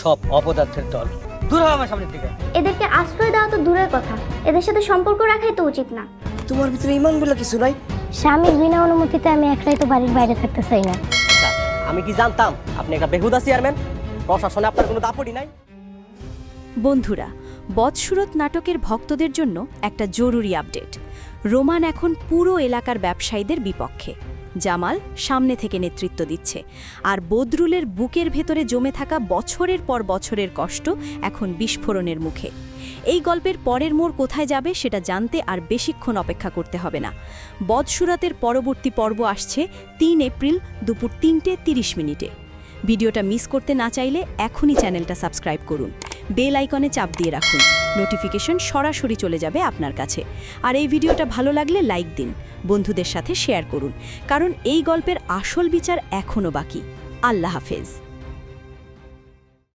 সব অপদার্থের দল। দূর হ আমার সামনে থেকে। এদেরকে আশ্রয় দেওয়া তো দূরের কথা, এদের সাথে সম্পর্ক রাখাই তো উচিত না। তোমার ভিতরে ইমান বলে কিছু নাই? স্বামীর বিনা অনুমতিতে আমি একলাই তো বাড়ির বাইরে থাকতে চাই না। আচ্ছা, আমি কি জানতাম আপনি একটা বেহুদা চেয়ারম্যান? প্রশাসনে আপনার কোনো দাপটই নাই? বন্ধুরা, বদসুরত নাটকের ভক্তদের জন্য একটা জরুরি আপডেট। রোমান এখন পুরো এলাকার ব্যবসায়ীদের বিপক্ষে। জামাল সামনে থেকে নেতৃত্ব দিচ্ছে, আর বদরুলের বুকের ভেতরে জমে থাকা বছরের পর বছরের কষ্ট এখন বিস্ফোরণের মুখে। এই গল্পের পরের মোড় কোথায় যাবে সেটা জানতে আর বেশিক্ষণ অপেক্ষা করতে হবে না। বদসুরতের পরবর্তী পর্ব আসছে ৩ এপ্রিল দুপুর ৩:৩০। ভিডিওটা মিস করতে না চাইলে এখনই চ্যানেলটা সাবস্ক্রাইব করুন, বেল আইকনে চাপ দিয়ে রাখুন, নোটিফিকেশন সরাসরি চলে যাবে আপনার কাছে। আর এই ভিডিওটা ভালো লাগলে লাইক দিন, বন্ধুদের সাথে শেয়ার করুন, কারণ এই গল্পের আসল বিচার এখনও বাকি। আল্লাহ হাফেজ।